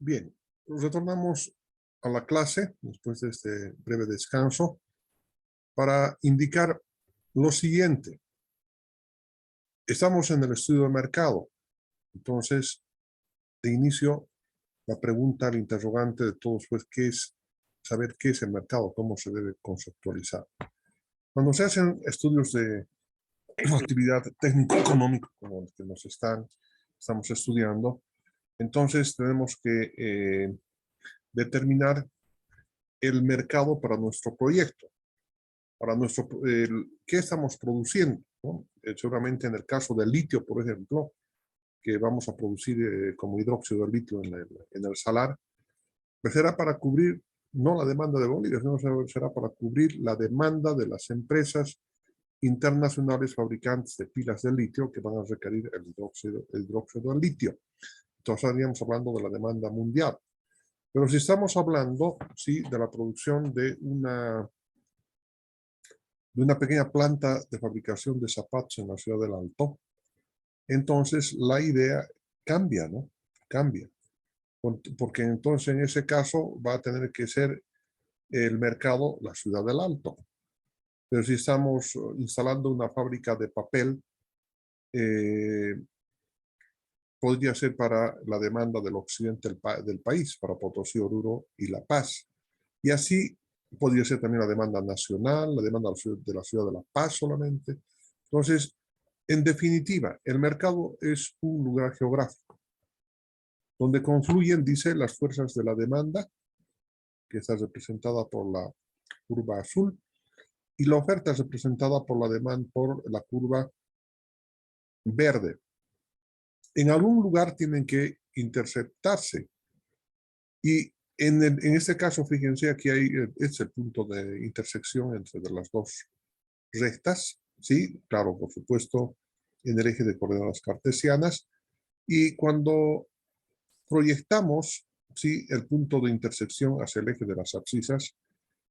Bien, retornamos a la clase después de este breve descanso para indicar lo siguiente. Estamos en el estudio de mercado. Entonces, de inicio, la pregunta, el interrogante de todos, pues, ¿qué es saber qué es el mercado? ¿Cómo se debe conceptualizar? Cuando se hacen estudios de actividad técnico-económica, como los que estamos estudiando, entonces tenemos que determinar el mercado para nuestro proyecto, para qué estamos produciendo, ¿no? Seguramente en el caso del litio, por ejemplo, que vamos a producir como hidróxido de litio en el salar, pues será para cubrir no la demanda de Bolivia, sino será para cubrir la demanda de las empresas internacionales fabricantes de pilas de litio que van a requerir el hidróxido de litio. Entonces estaríamos hablando de la demanda mundial. Pero si estamos hablando, sí, de la producción de una pequeña planta de fabricación de zapatos en la ciudad del Alto, entonces la idea cambia, ¿no? Cambia. Porque entonces en ese caso va a tener que ser el mercado la ciudad del Alto. Pero si estamos instalando una fábrica de papel, podría ser para la demanda del occidente del país, para Potosí, Oruro y La Paz. Y así podría ser también la demanda nacional, la demanda de la ciudad de La Paz solamente. Entonces, en definitiva, el mercado es un lugar geográfico donde confluyen, dice, las fuerzas de la demanda, que está representada por la curva azul, y la oferta es representada por la demanda por la curva verde. En algún lugar tienen que interceptarse. Y en este caso, fíjense, aquí es el punto de intersección entre las dos rectas, ¿sí? Claro, por supuesto, en el eje de coordenadas cartesianas. Y cuando proyectamos, ¿sí?, el punto de intersección hacia el eje de las abscisas,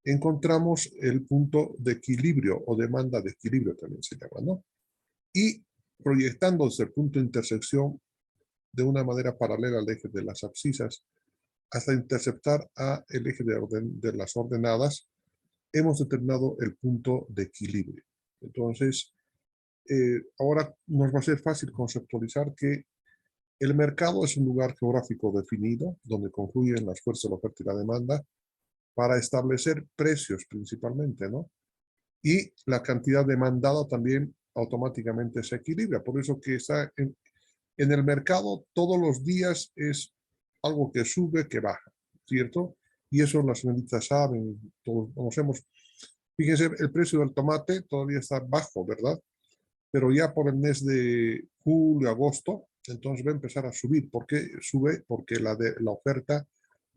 encontramos el punto de equilibrio o demanda de equilibrio también se llama, ¿no? Y proyectando desde el punto de intersección de una manera paralela al eje de las abscisas hasta interceptar a el eje de las ordenadas, hemos determinado el punto de equilibrio. Entonces, ahora nos va a ser fácil conceptualizar que el mercado es un lugar geográfico definido donde confluyen las fuerzas de la oferta y la demanda para establecer precios principalmente, ¿no? Y la cantidad demandada también automáticamente se equilibra. Por eso que está en el mercado todos los días es algo que sube, que baja, ¿cierto? Y eso las señoritas saben, todos conocemos. Fíjense, el precio del tomate todavía está bajo, ¿verdad? Pero ya por el mes de julio, agosto, entonces va a empezar a subir. ¿Por qué sube? Porque la oferta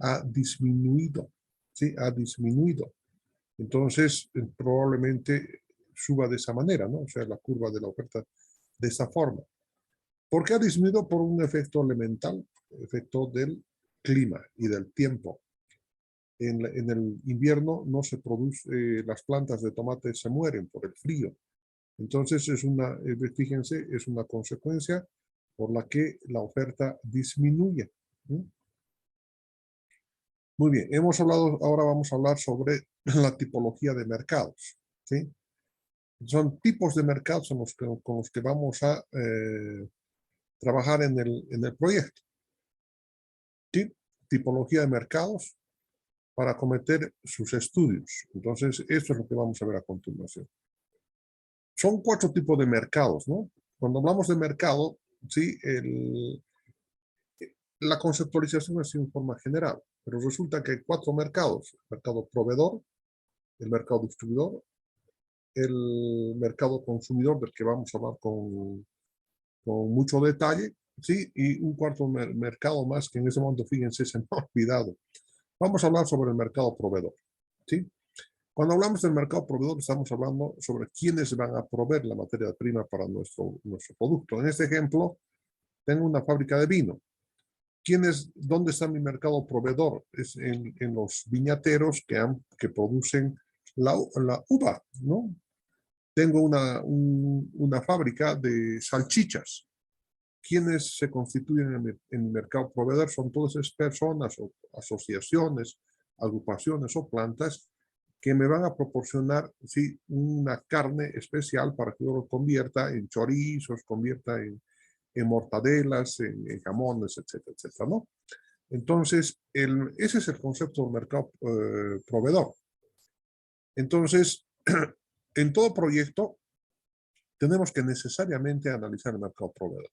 ha disminuido, ¿sí? Ha disminuido. Entonces, probablemente suba de esa manera, ¿no? O sea, la curva de la oferta de esa forma. ¿Por qué ha disminuido? Por un efecto elemental, efecto del clima y del tiempo. En el invierno no se produce, las plantas de tomate se mueren por el frío. Entonces, fíjense, es una consecuencia por la que la oferta disminuye. Muy bien, ahora vamos a hablar sobre la tipología de mercados, ¿sí? Son tipos de mercados con los que vamos a trabajar en el proyecto. ¿Sí? Tipología de mercados para acometer sus estudios. Entonces, esto es lo que vamos a ver a continuación. Son 4 tipos de mercados, ¿no? Cuando hablamos de mercado, ¿sí?, la conceptualización es en forma general, pero resulta que hay 4 mercados: el mercado proveedor, el mercado distribuidor, el mercado consumidor, del que vamos a hablar con mucho detalle, ¿sí?, y un cuarto mercado más que en ese momento, fíjense, se me ha olvidado. Vamos a hablar sobre el mercado proveedor, ¿sí? Cuando hablamos del mercado proveedor, estamos hablando sobre quiénes van a proveer la materia prima para nuestro producto. En este ejemplo, tengo una fábrica de vino. ¿Dónde está mi mercado proveedor? Es en los viñateros que producen la uva, ¿no? Tengo una fábrica de salchichas. quienes se constituyen en el mercado proveedor son todas esas personas o asociaciones, agrupaciones o plantas que me van a proporcionar, sí, una carne especial para que yo lo convierta en chorizos, convierta en mortadelas, en jamones, etcétera, etcétera, ¿no? Entonces, ese es el concepto del mercado proveedor. Entonces, en todo proyecto tenemos que necesariamente analizar el mercado proveedor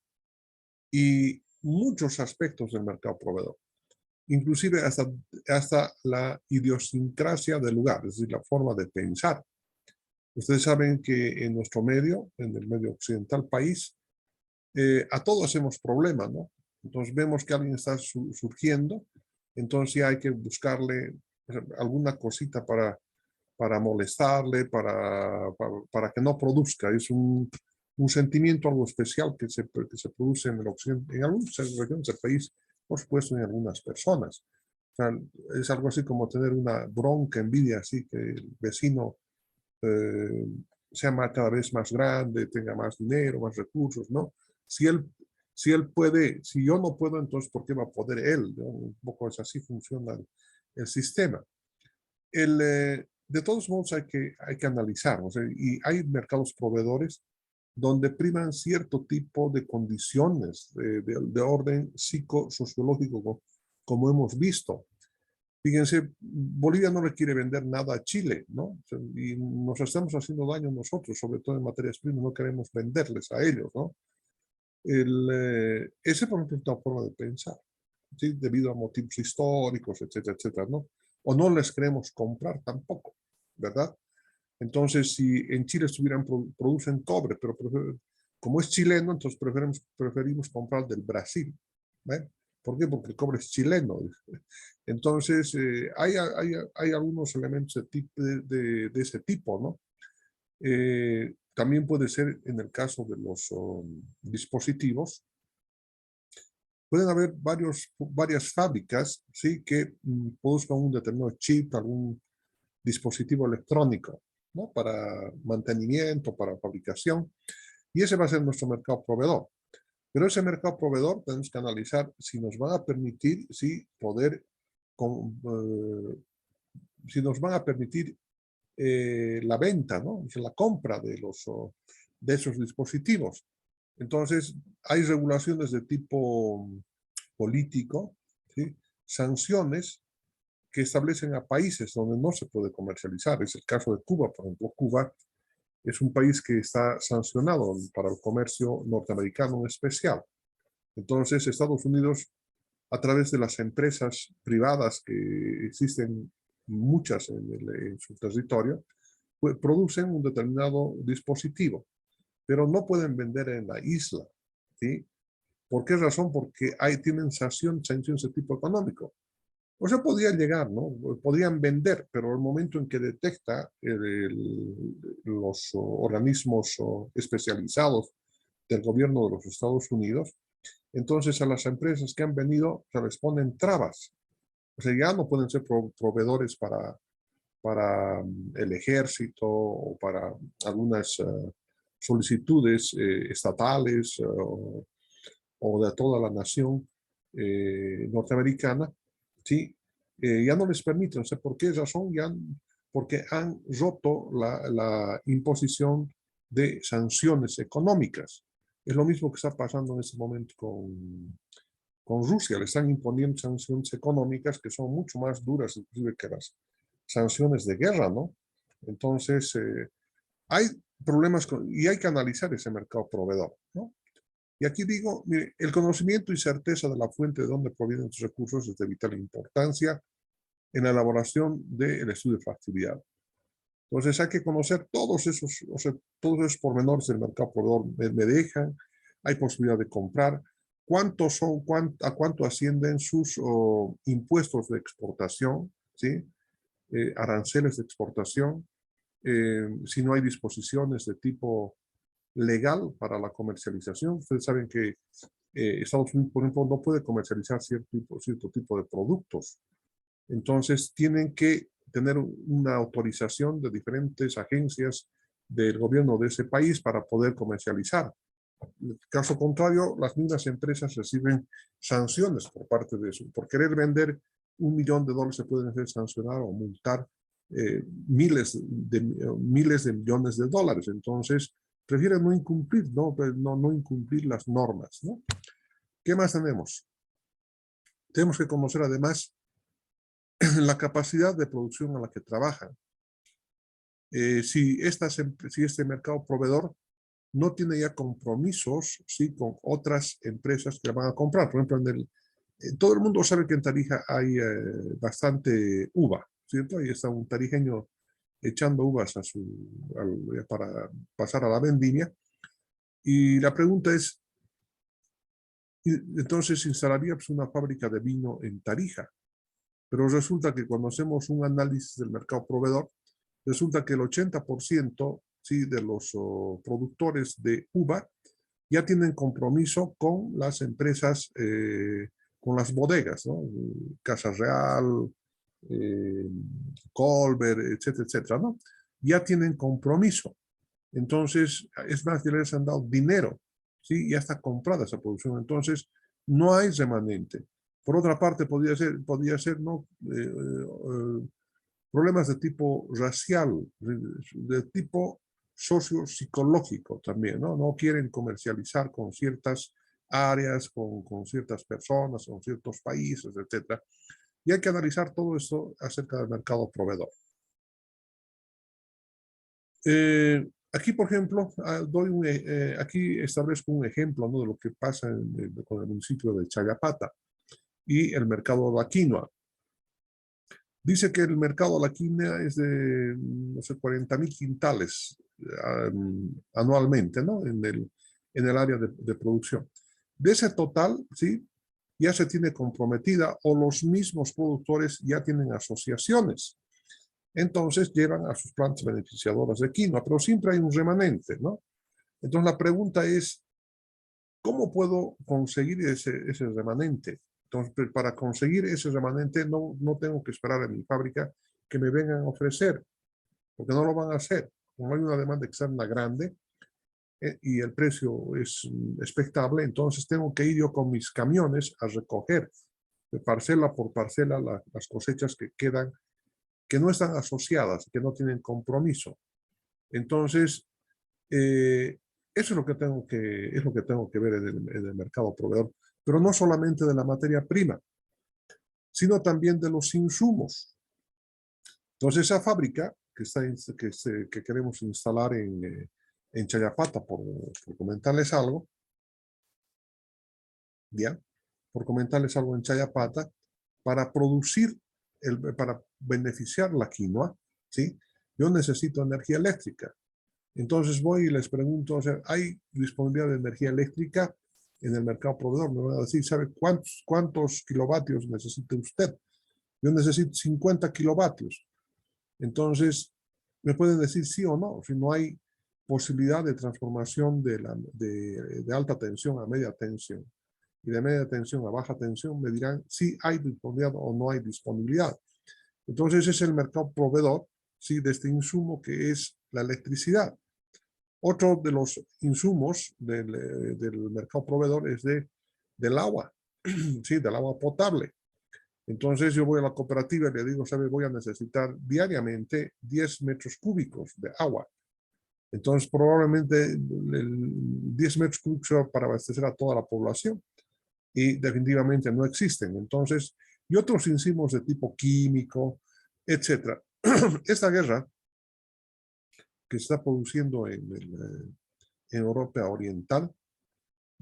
y muchos aspectos del mercado proveedor, inclusive hasta la idiosincrasia del lugar, es decir, la forma de pensar. Ustedes saben que en nuestro medio, en el medio occidental país, a todos hacemos problemas, ¿no? Entonces vemos que alguien está surgiendo, entonces ya hay que buscarle alguna cosita para molestarle, para que no produzca. Es un sentimiento algo especial que se produce en el occidente, en algunas regiones del país, por supuesto en algunas personas. O sea, es algo así como tener una bronca, envidia, así que el vecino eh, sea cada vez más grande, tenga más dinero, más recursos, ¿no? Si él, si él puede, si yo no puedo, entonces ¿por qué va a poder él? ¿No? Un poco es así funciona el sistema. De todos modos hay que analizar, o sea, y hay mercados proveedores donde priman cierto tipo de condiciones de orden psicosociológico, como hemos visto. Fíjense, Bolivia no le quiere vender nada a Chile, ¿no? O sea, y nos estamos haciendo daño nosotros, sobre todo en materias primas, no queremos venderles a ellos, ¿no? Ese, por ejemplo, es una forma de pensar, ¿sí? Debido a motivos históricos, etcétera, etcétera, ¿no? O no les queremos comprar tampoco, ¿verdad? Entonces, si en Chile producen cobre, pero como es chileno, entonces preferimos comprar del Brasil. ¿Ven? ¿Por qué? Porque el cobre es chileno. Entonces, hay algunos elementos de ese tipo, ¿no? También puede ser en el caso de los dispositivos. Pueden haber varias fábricas, ¿sí? Que produzcan un determinado chip, algún dispositivo electrónico, ¿no? Para mantenimiento, para fabricación. Y ese va a ser nuestro mercado proveedor. Pero ese mercado proveedor tenemos que analizar si nos van a permitir, si poder, si nos van a permitir la venta, ¿no? O sea, la compra de esos dispositivos. Entonces, hay regulaciones de tipo político, ¿sí? Sanciones que establecen a países donde no se puede comercializar. Es el caso de Cuba, por ejemplo. Cuba es un país que está sancionado para el comercio norteamericano en especial. Entonces, Estados Unidos, a través de las empresas privadas que existen muchas en su territorio, pues, producen un determinado dispositivo, pero no pueden vender en la isla, ¿sí? ¿Por qué razón? Porque tienen sanciones de tipo económico. O sea, podría llegar, ¿no? Podrían vender, pero el momento en que detecta los organismos especializados del gobierno de los Estados Unidos, entonces a las empresas que han venido se les ponen trabas. O sea, ya no pueden ser proveedores para el ejército o para algunas solicitudes estatales o de toda la nación norteamericana, ¿sí? Ya no les permiten, o sea, ¿por qué razón? Porque han roto la imposición de sanciones económicas. Es lo mismo que está pasando en este momento con Rusia. Le están imponiendo sanciones económicas que son mucho más duras, inclusive que las sanciones de guerra, ¿no? Entonces, hay problemas y hay que analizar ese mercado proveedor, ¿no? Y aquí digo, mire, el conocimiento y certeza de la fuente de donde provienen los recursos es de vital importancia en la elaboración del estudio de factibilidad. Entonces hay que conocer todos esos, o sea, todos esos pormenores del mercado proveedor. Me dejan, hay posibilidad de comprar, cuántos son, a cuánto ascienden sus impuestos de exportación, ¿sí? Aranceles de exportación, si no hay disposiciones de tipo legal para la comercialización. Ustedes saben que Estados Unidos, por ejemplo, no puede comercializar cierto tipo de productos. Entonces, tienen que tener una autorización de diferentes agencias del gobierno de ese país para poder comercializar. Caso contrario, las mismas empresas reciben sanciones por parte de eso. Por querer vender $1.000.000 se pueden hacer sancionar o multar miles de millones de dólares. Entonces, prefieren no incumplir, no incumplir las normas, ¿no? ¿Qué más tenemos? Tenemos que conocer además la capacidad de producción a la que trabajan. Si este mercado proveedor no tiene ya compromisos, ¿sí?, con otras empresas que la van a comprar. Por ejemplo, todo el mundo sabe que en Tarija hay bastante uva, ¿cierto? Ahí está un tarijeño echando uvas para pasar a la vendimia. Y la pregunta es, entonces instalaría pues, una fábrica de vino en Tarija. Pero resulta que cuando hacemos un análisis del mercado proveedor, resulta que el 80%, ¿sí?, de los productores de uva ya tienen compromiso con las empresas, con las bodegas, ¿no? Casa Real, Colbert, etcétera, etcétera, ¿no? Ya tienen compromiso. Entonces, es más, ya les han dado dinero, ¿sí? Ya está comprada esa producción. Entonces, no hay remanente. Por otra parte, podría ser ¿no? Problemas de tipo racial, de tipo sociopsicológico también, ¿no? No quieren comercializar con ciertas áreas, con ciertas personas, con ciertos países, etcétera. Y hay que analizar todo esto acerca del mercado proveedor. Aquí, por ejemplo, aquí establezco un ejemplo, ¿no?, de lo que pasa con el municipio de Chayapata y el mercado de la quinoa. Dice que el mercado de la quinoa es de, no sé, 40.000 quintales anualmente, ¿no?, en el área de producción. De ese total, ¿sí?, ya se tiene comprometida o los mismos productores ya tienen asociaciones. Entonces llevan a sus plantas beneficiadoras de quinoa, pero siempre hay un remanente, ¿no? Entonces la pregunta es, ¿cómo puedo conseguir ese remanente? Entonces, para conseguir ese remanente no tengo que esperar en mi fábrica que me vengan a ofrecer, porque no lo van a hacer. Como hay una demanda externa grande y el precio es expectable, entonces tengo que ir yo con mis camiones a recoger de parcela por parcela las cosechas que quedan, que no están asociadas, que no tienen compromiso. Entonces, eso es lo que tengo que ver en el mercado proveedor, pero no solamente de la materia prima, sino también de los insumos. Entonces, esa fábrica que queremos instalar en Chayapata, por comentarles algo, ¿ya? Por comentarles algo en Chayapata, para producir, para beneficiar la quinoa, ¿sí?, yo necesito energía eléctrica. Entonces voy y les pregunto, o sea, ¿hay disponibilidad de energía eléctrica en el mercado proveedor? Me van a decir, ¿sabe cuántos kilovatios necesita usted? Yo necesito 50 kilovatios. Entonces, me pueden decir sí o no. Si no hay posibilidad de transformación de alta tensión a media tensión y de media tensión a baja tensión, me dirán si hay disponibilidad o no hay disponibilidad. Entonces, es el mercado proveedor, ¿sí?, de este insumo que es la electricidad. Otro de los insumos del mercado proveedor es del agua, ¿sí?, del agua potable. Entonces yo voy a la cooperativa y le digo, ¿sabe? Voy a necesitar diariamente 10 metros cúbicos de agua. Entonces probablemente 10 metros cúbicos para abastecer a toda la población y definitivamente no existen. Entonces, y otros insumos de tipo químico, etcétera. Esta guerra que se está produciendo en Europa Oriental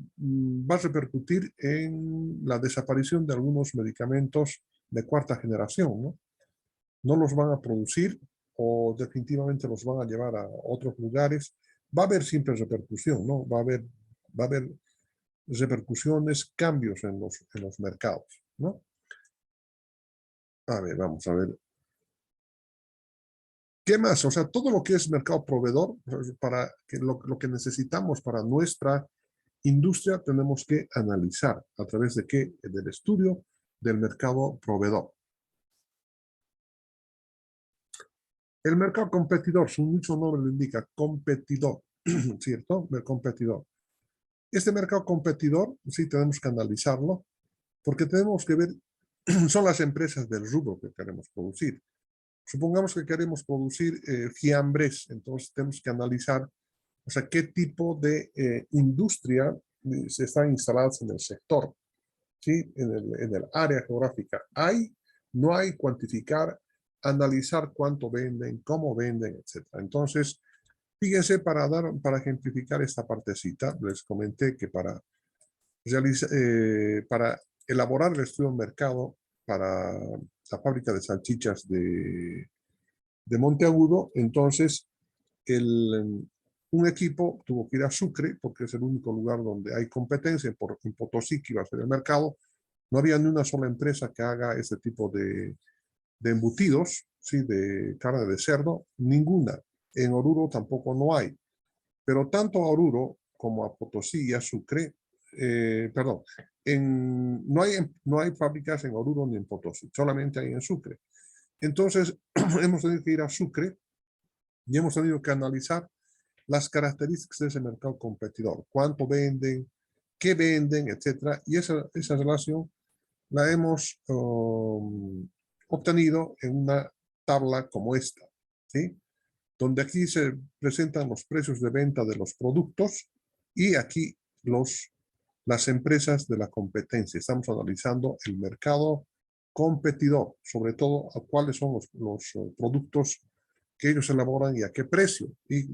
va a repercutir en la desaparición de algunos medicamentos de cuarta generación, ¿no? No los van a producir o definitivamente los van a llevar a otros lugares. Va a haber siempre repercusión, ¿no? Va a haber repercusiones, cambios en los mercados, ¿no? A ver, vamos a ver. ¿Qué más? O sea, todo lo que es mercado proveedor, para que lo que necesitamos para nuestra industria tenemos que analizar a través de qué, del estudio del mercado proveedor. El mercado competidor, su mismo nombre lo indica, competidor, ¿cierto? El competidor. Este mercado competidor, sí tenemos que analizarlo, porque tenemos que ver, son las empresas del rubro que queremos producir. Supongamos que queremos producir fiambres, entonces tenemos que analizar, o sea, qué tipo de industria se están instaladas en el sector, ¿sí? En el área geográfica. ¿Hay? ¿No hay? Cuantificar, analizar cuánto venden, cómo venden, etcétera. Entonces, fíjense, para ejemplificar esta partecita, les comenté que para elaborar el estudio de mercado para la fábrica de salchichas de Monteagudo, entonces un equipo tuvo que ir a Sucre, porque es el único lugar donde hay competencia, en Potosí, que iba a ser el mercado. No había ni una sola empresa que haga este tipo de embutidos, ¿sí? De carne de cerdo, ninguna. En Oruro tampoco no hay. Pero tanto a Oruro como a Potosí y a Sucre, perdón, no hay fábricas en Oruro ni en Potosí, solamente hay en Sucre. Entonces, hemos tenido que ir a Sucre y hemos tenido que analizar las características de ese mercado competidor, cuánto venden, qué venden, etcétera. Y esa relación la hemos obtenido en una tabla como esta, ¿sí? Donde aquí se presentan los precios de venta de los productos y aquí las empresas de la competencia. Estamos analizando el mercado competidor, sobre todo a cuáles son los productos que ellos elaboran y a qué precio. Y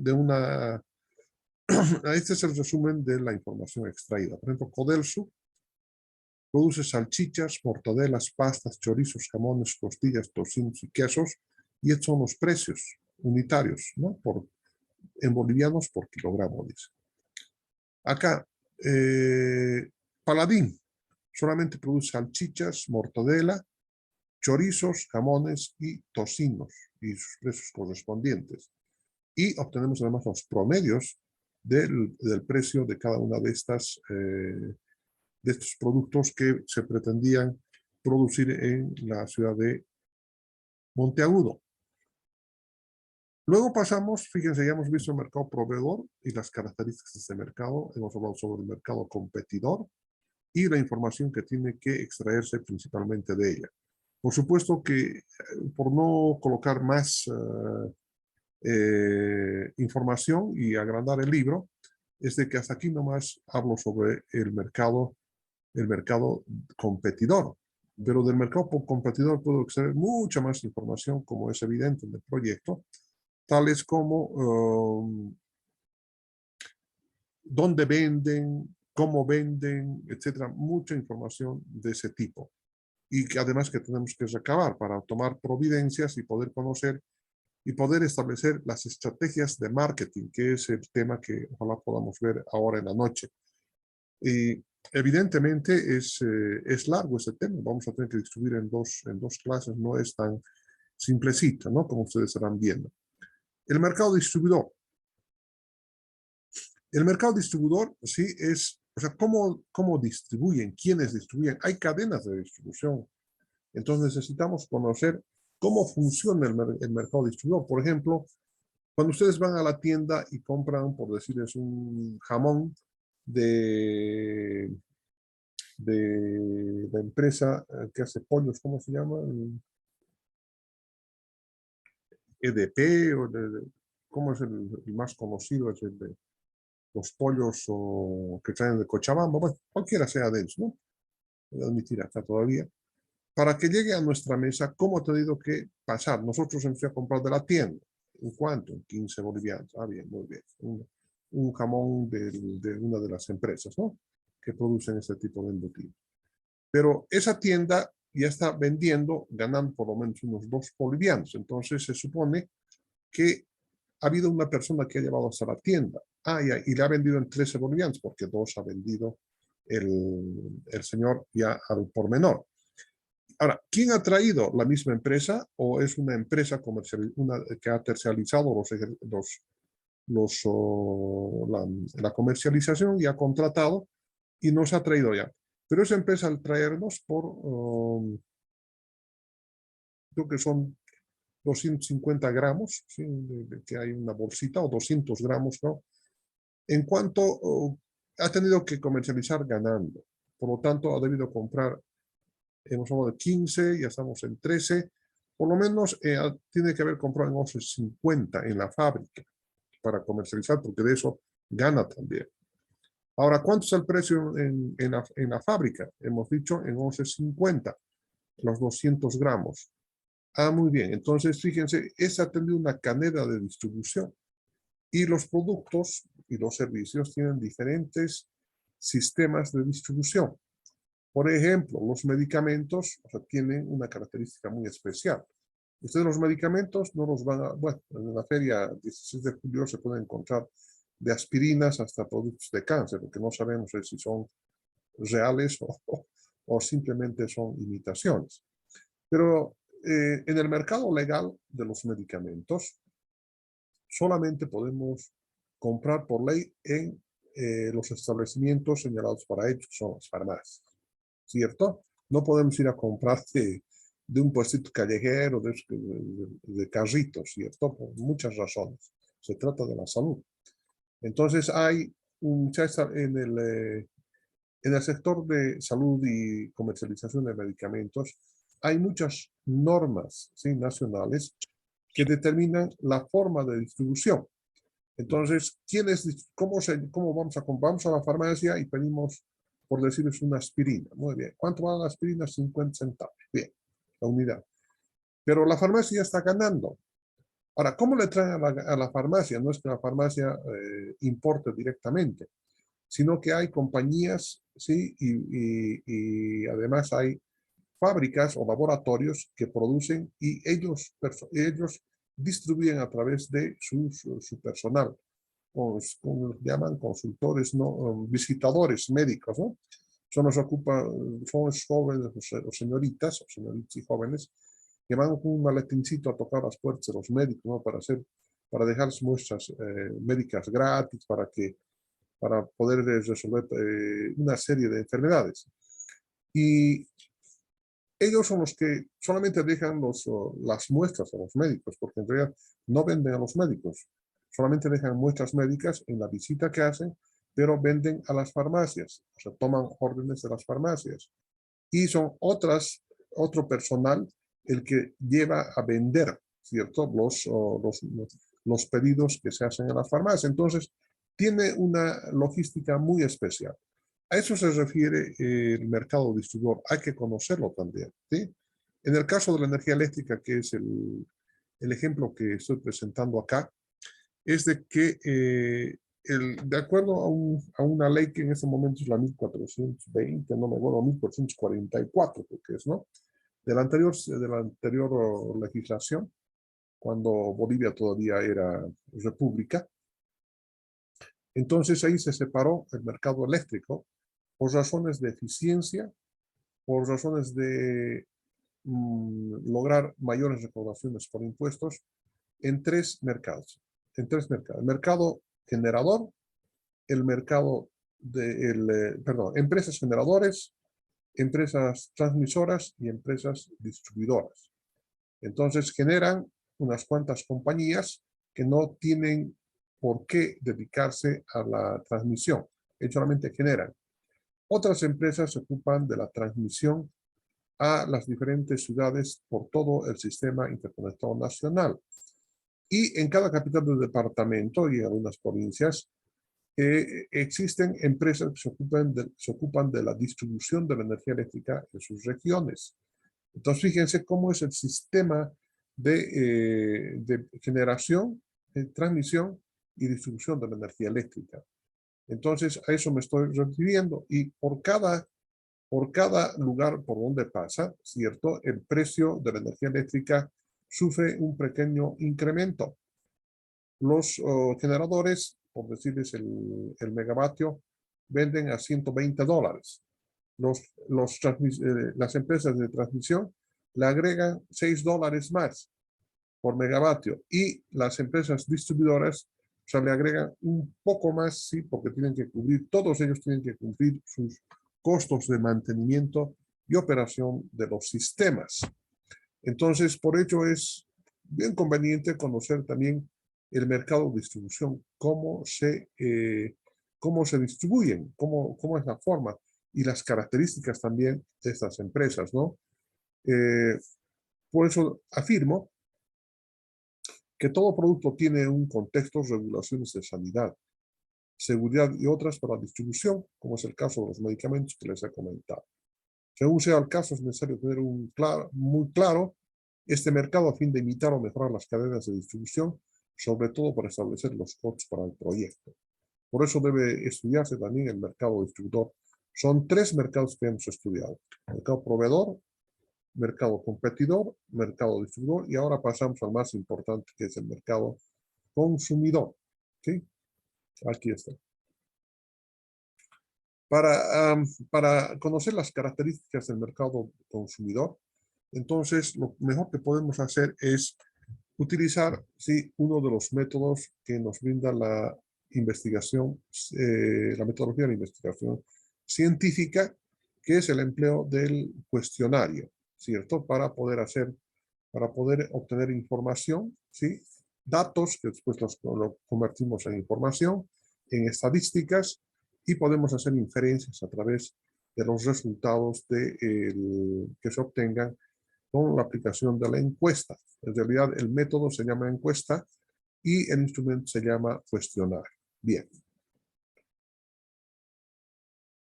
este es el resumen de la información extraída. Por ejemplo, Codelsu produce salchichas, mortadelas, pastas, chorizos, jamones, costillas, tocinos y quesos. Y estos son los precios unitarios, ¿no? En bolivianos por kilogramo, dice. Acá, Paladín solamente produce salchichas, mortadela, chorizos, jamones y tocinos y sus precios correspondientes. Y obtenemos además los promedios del precio de cada una de estos productos que se pretendían producir en la ciudad de Monteagudo. Luego pasamos, fíjense, ya hemos visto el mercado proveedor y las características de este mercado. Hemos hablado sobre el mercado competidor y la información que tiene que extraerse principalmente de ella. Por supuesto que por no colocar más información y agrandar el libro, es de que hasta aquí nomás hablo sobre el mercado competidor. Pero del mercado competidor puedo extraer mucha más información, como es evidente en el proyecto, tales como dónde venden, cómo venden, etcétera. Mucha información de ese tipo. Y que además que tenemos que recabar para tomar providencias y poder conocer y poder establecer las estrategias de marketing, que es el tema que ojalá podamos ver ahora en la noche. Y evidentemente es largo ese tema, vamos a tener que distribuir en dos clases, no es tan simplecita, ¿no? Como ustedes estarán viendo. El mercado distribuidor. El mercado distribuidor, sí, o sea, ¿cómo distribuyen? ¿Quiénes distribuyen? Hay cadenas de distribución. Entonces necesitamos conocer cómo funciona el mercado distribuidor. Por ejemplo, cuando ustedes van a la tienda y compran, por decirles, un jamón de, de la empresa que hace pollos, ¿cómo se llama? EDP, ¿cómo es el más conocido? Es el de los pollos que traen de Cochabamba, bueno, cualquiera sea de ellos, ¿no? Voy a admitir acá todavía. Para que llegue a nuestra mesa, ¿cómo ha tenido que pasar? Nosotros hemos ido a comprar de la tienda. ¿En cuánto? En 15 bolivianos. Ah, bien, muy bien. Un jamón de una de las empresas, ¿no? Que producen este tipo de embutidos. Pero esa tienda ya está vendiendo, ganando por lo menos unos 2 bolivianos. Entonces se supone que ha habido una persona que ha llevado hasta la tienda. Ah, y le ha vendido en 13 bolivianos, porque 2 ha vendido el señor ya al por menor. Ahora, ¿quién ha traído la misma empresa o es una empresa comercial, que ha tercializado la comercialización y ha contratado y nos ha traído ya? Pero esa empresa al traernos creo que son 250 gramos, ¿sí? Que hay una bolsita o 200 gramos, ¿no? En cuanto ha tenido que comercializar ganando. Por lo tanto, ha debido comprar, hemos hablado de 15, ya estamos en 13. Por lo menos tiene que haber comprado en 11.50 en la fábrica para comercializar, porque de eso gana también. Ahora, ¿cuánto es el precio en la fábrica? Hemos dicho en 11.50, los 200 gramos. Ah, muy bien. Entonces, fíjense, esa ha tenido una cadena de distribución. Y los productos y los servicios tienen diferentes sistemas de distribución. Por ejemplo, los medicamentos, o sea, tienen una característica muy especial. Ustedes los medicamentos no los van a... Bueno, en la feria 16 de julio se pueden encontrar de aspirinas hasta productos de cáncer, porque no sabemos si son reales o simplemente son imitaciones. Pero en el mercado legal de los medicamentos, solamente podemos comprar por ley en los establecimientos señalados para ello, que son las farmacias, ¿cierto? No podemos ir a comprar de un puestito callejero, de carritos, ¿cierto? Por muchas razones. Se trata de la salud. Entonces hay en el sector de salud y comercialización de medicamentos, hay muchas normas, ¿sí?, nacionales que determinan la forma de distribución. Entonces, ¿cómo vamos a comprar? Vamos a la farmacia y pedimos, por decirles, una aspirina. Muy bien. ¿Cuánto vale la aspirina? 50 centavos. Bien, la unidad. Pero la farmacia está ganando. Ahora, ¿cómo le traen a la farmacia? No es que la farmacia importe directamente, sino que hay compañías, ¿sí? Y además hay fábricas o laboratorios que producen y ellos distribuyen a través de su personal, como llaman consultores, ¿no? Visitadores médicos, ¿no? Son los jóvenes o señoritas y jóvenes que van con un maletincito a tocar las puertas de los médicos, ¿no? Para dejar muestras médicas gratis, para poder resolver una serie de enfermedades. Y ellos son los que solamente dejan las muestras a los médicos, porque en realidad no venden a los médicos, solamente dejan muestras médicas en la visita que hacen, pero venden a las farmacias, o sea, toman órdenes de las farmacias. Y son otro personal el que lleva a vender, ¿cierto?, los pedidos que se hacen en las farmacias. Entonces, tiene una logística muy especial. A eso se refiere el mercado distribuidor. Hay que conocerlo también, ¿sí? En el caso de la energía eléctrica, que es el ejemplo que estoy presentando acá, es de que de acuerdo a una ley que en este momento es la 1420, no me acuerdo, 1444, porque es, ¿no? De la anterior legislación, cuando Bolivia todavía era república. Entonces ahí se separó el mercado eléctrico por razones de eficiencia, por razones de lograr mayores recaudaciones por impuestos en tres mercados. El mercado generador, el mercado empresas generadoras, empresas transmisoras y empresas distribuidoras. Entonces generan unas cuantas compañías que no tienen por qué dedicarse a la transmisión. Ellos solamente generan. Otras empresas se ocupan de la transmisión a las diferentes ciudades por todo el sistema interconectado nacional. Y en cada capital del departamento y en algunas provincias existen empresas que se ocupan de la distribución de la energía eléctrica en sus regiones. Entonces, fíjense cómo es el sistema de generación, transmisión y distribución de la energía eléctrica. Entonces, a eso me estoy refiriendo. Y por cada lugar por donde pasa, ¿cierto?, el precio de la energía eléctrica sufre un pequeño incremento. Los generadores, por decirles el megavatio, venden a $120. Las empresas de transmisión le agregan $6 más por megavatio y las empresas distribuidoras, o sea, le agregan un poco más, sí, porque todos ellos tienen que cumplir sus costos de mantenimiento y operación de los sistemas. Entonces, por ello es bien conveniente conocer también el mercado de distribución, cómo cómo se distribuyen, cómo es la forma y las características también de estas empresas, ¿no? Por eso afirmo que todo producto tiene un contexto, regulaciones de sanidad, seguridad y otras para distribución, como es el caso de los medicamentos que les he comentado. Según sea el caso, es necesario tener muy claro este mercado a fin de imitar o mejorar las cadenas de distribución, sobre todo para establecer los costos para el proyecto. Por eso debe estudiarse también el mercado distribuidor. Son 3 mercados que hemos estudiado: mercado proveedor, mercado competidor, mercado distribuidor, y ahora pasamos al más importante, que es el mercado consumidor. ¿Sí? Aquí está. Para conocer las características del mercado consumidor, entonces lo mejor que podemos hacer es utilizar, sí, uno de los métodos que nos brinda la investigación, la metodología de la investigación científica, que es el empleo del cuestionario, ¿cierto? Para poder obtener información, ¿sí? Datos que después lo convertimos en información, en estadísticas, y podemos hacer inferencias a través de los resultados que se obtengan con la aplicación de la encuesta. En realidad, el método se llama encuesta y el instrumento se llama cuestionario. Bien.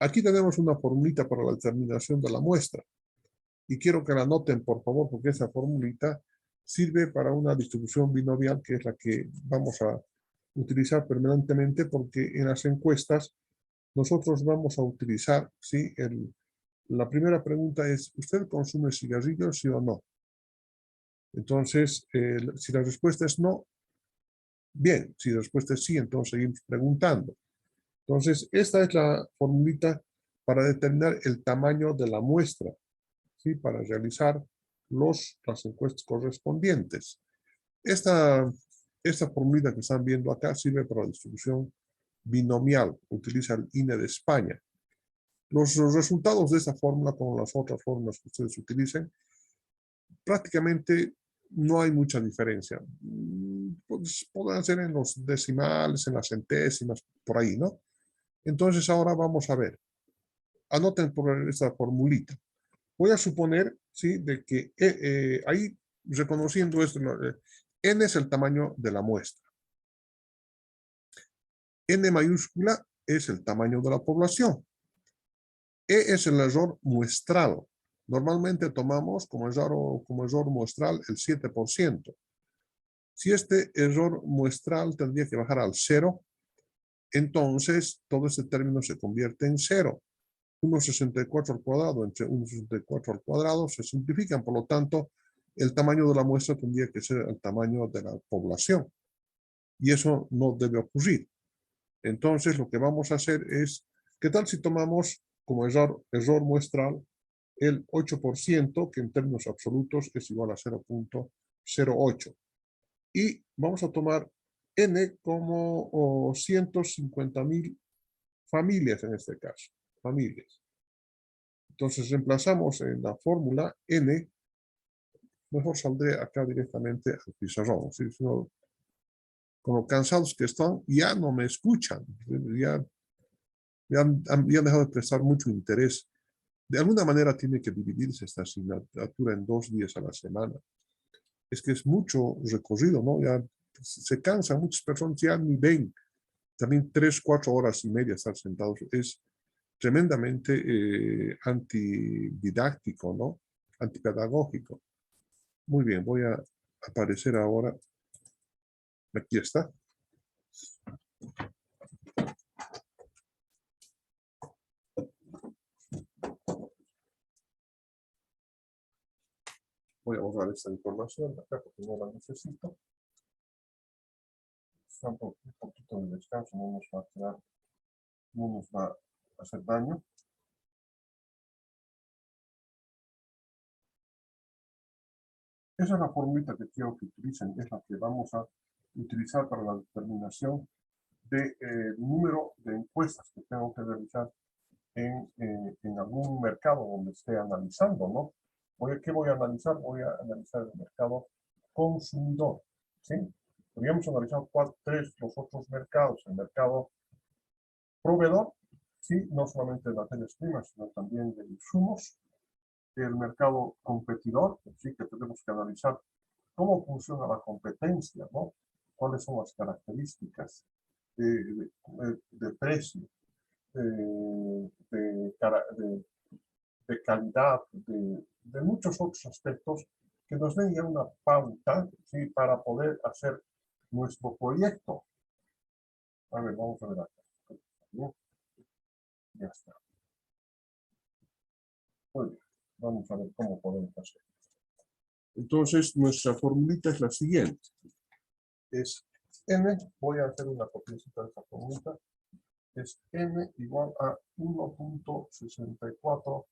Aquí tenemos una formulita para la determinación de la muestra. Y quiero que la anoten, por favor, porque esa formulita sirve para una distribución binomial, que es la que vamos a utilizar permanentemente, porque en las encuestas nosotros vamos a utilizar, ¿sí? La primera pregunta es: ¿usted consume cigarrillos, sí o no? Entonces, si la respuesta es no, bien. Si la respuesta es sí, entonces seguimos preguntando. Entonces, esta es la formulita para determinar el tamaño de la muestra, ¿sí? Para realizar las encuestas correspondientes. Esta formulita que están viendo acá sirve para la distribución binomial. Utiliza el INE de España. Los resultados de esta fórmula, como las otras fórmulas que ustedes utilicen, prácticamente no hay mucha diferencia. Pues podrán ser en los decimales, en las centésimas, por ahí, ¿no? Entonces ahora vamos a ver. Anoten por esta formulita. Voy a suponer, ¿sí?, de que ahí, reconociendo esto, n es el tamaño de la muestra. N mayúscula es el tamaño de la población. E es el error muestral. Normalmente tomamos como error muestral el 7%. Si este error muestral tendría que bajar al 0, entonces todo este término se convierte en 0. 1,64 al cuadrado entre 1,64 al cuadrado se simplifican, por lo tanto, el tamaño de la muestra tendría que ser el tamaño de la población. Y eso no debe ocurrir. Entonces, lo que vamos a hacer es, ¿qué tal si tomamos como error muestral el 8%, que en términos absolutos es igual a 0,08? Y vamos a tomar n como 150,000 familias en este caso, familias. Entonces reemplazamos en la fórmula n, mejor saldré acá directamente al pizarrón. ¿Sí? Con lo cansados que están, ya no me escuchan, ya han dejado de prestar mucho interés. De alguna manera tiene que dividirse esta asignatura en 2 días a la semana. Es que es mucho recorrido, ¿no? Ya se cansan, muchas personas ya ni ven. También 3, 4 horas y media estar sentados es tremendamente antididáctico, ¿no? Antipedagógico. Muy bien, voy a aparecer ahora. Aquí está. Voy a borrar esta información de acá porque no la necesito. Un poquito de descanso, no nos va a quedar, no nos va a hacer daño. Esa es la formulita que quiero que utilicen, es la que vamos a utilizar para la determinación del número de encuestas que tengo que realizar en algún mercado donde esté analizando, ¿no? ¿Qué voy a analizar? Voy a analizar el mercado consumidor, ¿sí? Podríamos analizar los otros mercados, el mercado proveedor, sí, no solamente de materias primas, sino también de insumos. El mercado competidor, sí, que tenemos que analizar cómo funciona la competencia, ¿no? Cuáles son las características de precio, de calidad, de muchos otros aspectos que nos den ya una pauta, ¿sí? Para poder hacer nuestro proyecto. A ver, vamos a ver acá. ¿No? Ya está. Muy bien. Vamos a ver cómo podemos hacer. Entonces, nuestra formulita es la siguiente. Es n, voy a hacer una copiecita de esta formulita, es n igual a 1.64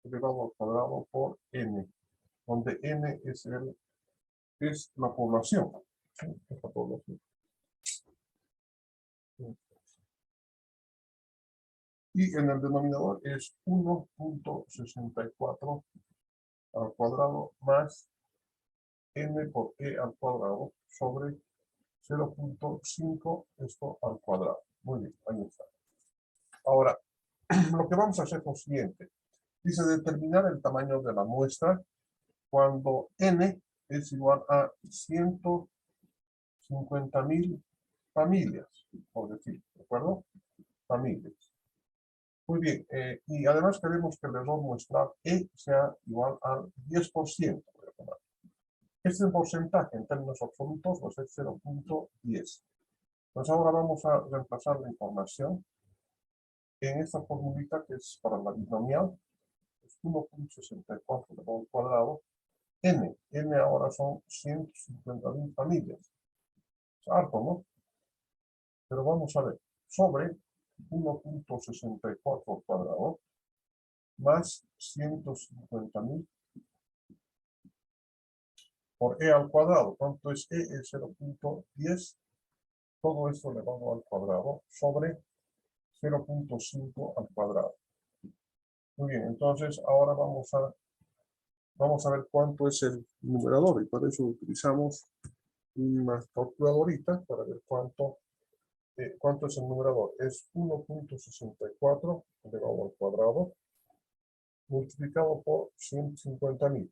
elevado al cuadrado por n, donde n es la población. ¿Sí? Esta población. Y en el denominador es 1.64 al cuadrado más n por e al cuadrado sobre 0.5 esto al cuadrado. Muy bien, ahí está. Ahora, lo que vamos a hacer es lo siguiente. Dice determinar el tamaño de la muestra cuando n es igual a 150.000 familias, por decir, ¿de acuerdo? Familias. Muy bien, y además queremos que el error muestral E sea igual al 10%. Voy a tomar. Este porcentaje en términos absolutos va a ser 0.10. Pues ahora vamos a reemplazar la información en esta formulita que es para la binomial. Es 1.64 elevado al cuadrado. N ahora son 150.000 familias. Es harto, ¿no? Pero vamos a ver, sobre 1.64 al cuadrado más 150.000 por e al cuadrado. ¿Cuánto es e? Es 0.10. Todo esto elevado al cuadrado sobre 0.5 al cuadrado. Muy bien, entonces ahora vamos a ver cuánto es el numerador. Y para eso utilizamos una calculadorita para ver cuánto es el numerador. Es 1.64 elevado al cuadrado multiplicado por 150.000.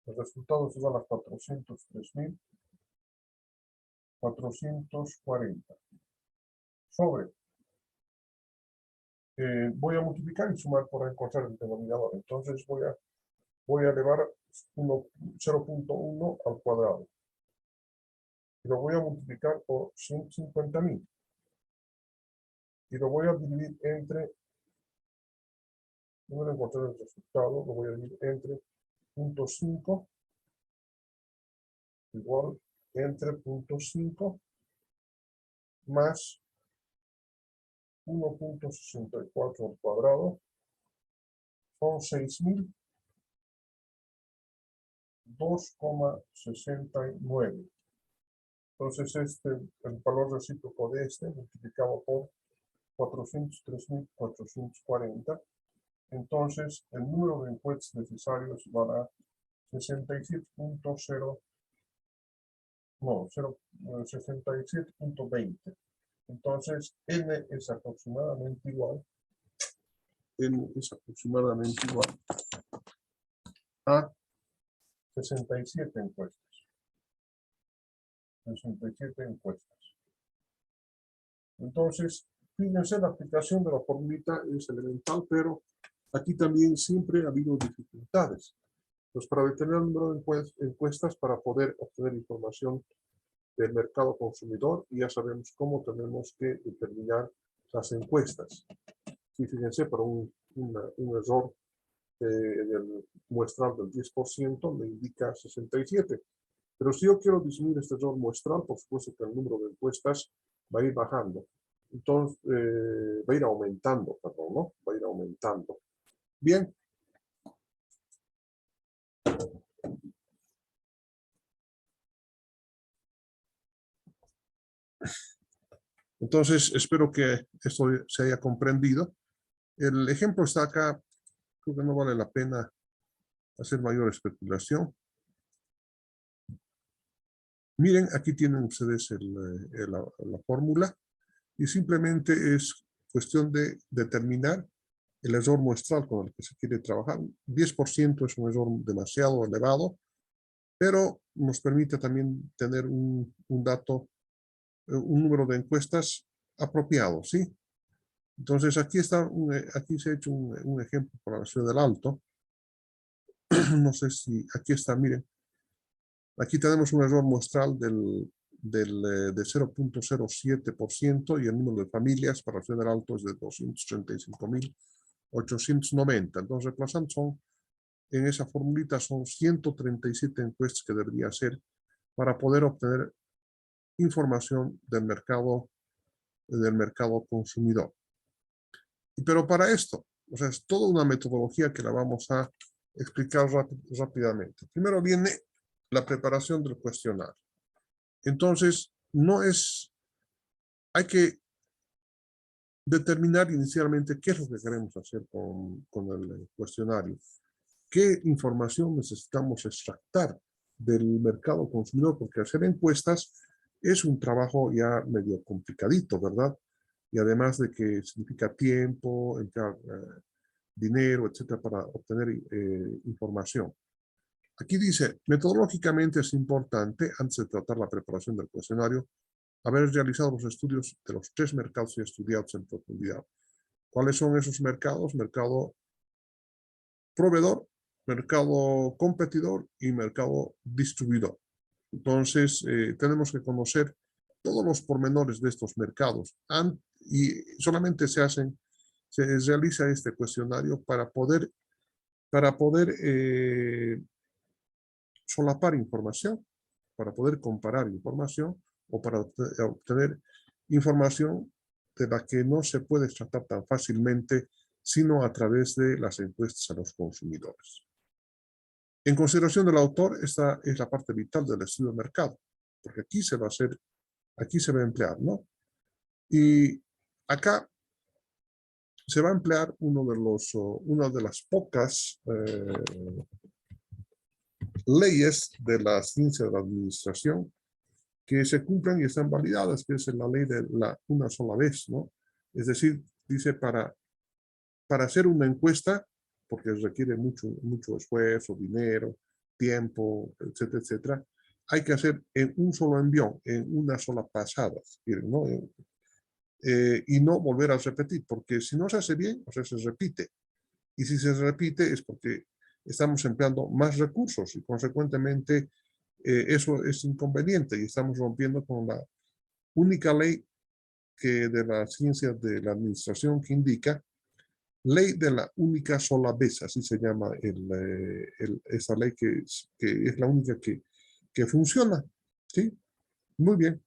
El resultado es igual a 403.440 sobre. Voy a multiplicar y sumar para encontrar el denominador. Entonces voy a elevar 0.1 al cuadrado. Y lo voy a multiplicar por 150.000. Y lo voy a dividir entre. Voy a encontrar el resultado. Lo voy a dividir entre 0.5 igual entre 0.5 más 1.64 al cuadrado son 6.002,69. Entonces el valor recíproco de multiplicado por 403.440. Entonces el número de encuestas necesarios va a 67.20. Entonces n es aproximadamente igual a 67 encuestas. 67 encuestas. Entonces, fíjense, la aplicación de la formulita es elemental, pero aquí también siempre ha habido dificultades. Pues para determinar el número de encuestas para poder obtener información del mercado consumidor, y ya sabemos cómo tenemos que determinar las encuestas. Y fíjense, para un error del muestral del 10% me indica 67. Pero si yo quiero disminuir este error muestral, por supuesto que el número de encuestas va a ir bajando. Entonces, va a ir aumentando, perdón, ¿no? Va a ir aumentando. Bien. Entonces, espero que esto se haya comprendido. El ejemplo está acá. Creo que no vale la pena hacer mayor especulación. Miren, aquí tienen ustedes la fórmula. y simplemente es cuestión de determinar el error muestral con el que se quiere trabajar. 10% es un error demasiado elevado, pero nos permite también tener un dato, un número de encuestas apropiado, ¿sí? Entonces aquí aquí se ha hecho un ejemplo para la ciudad del Alto. No sé si aquí está, miren. Aquí tenemos un error muestral de 0.07% y el número de familias para la ciudad del Alto es de 235.890. Entonces, reemplazando en esa formulita son 137 encuestas que debería hacer para poder obtener información del mercado consumidor. Pero para esto, o sea, es toda una metodología que la vamos a explicar rápidamente. Primero viene la preparación del cuestionario. Entonces, hay que determinar inicialmente qué es lo que queremos hacer con el cuestionario. ¿Qué información necesitamos extractar del mercado consumidor? Porque hacer encuestas es un trabajo ya medio complicadito, ¿verdad? Y además de que significa tiempo, emplear dinero, etcétera, para obtener información. Aquí dice, metodológicamente es importante, antes de tratar la preparación del cuestionario, haber realizado los estudios de los 3 mercados estudiados en profundidad. ¿Cuáles son esos mercados? Mercado proveedor, mercado competidor y mercado distribuidor. Entonces, tenemos que conocer todos los pormenores de estos mercados y solamente se realiza este cuestionario para poder solapar información, para poder comparar información o para obtener información de la que no se puede extractar tan fácilmente sino a través de las encuestas a los consumidores. En consideración del autor, esta es la parte vital del estudio de mercado, porque aquí se va a emplear, ¿no? Y acá se va a emplear una de las pocas leyes de la ciencia de la administración que se cumplen y están validadas, que es la ley de una sola vez, ¿no? Es decir, dice para hacer una encuesta, porque requiere mucho esfuerzo, dinero, tiempo, etcétera, etcétera, hay que hacer en un solo envión, en una sola pasada, ¿no? Y no volver a repetir, porque si no se hace bien, o sea, se repite. Y si se repite es porque estamos empleando más recursos y consecuentemente eso es inconveniente y estamos rompiendo con la única ley de la ciencia de la administración que indica ley de la única sola vez, así se llama esa ley que es la única que funciona. ¿Sí? Muy bien.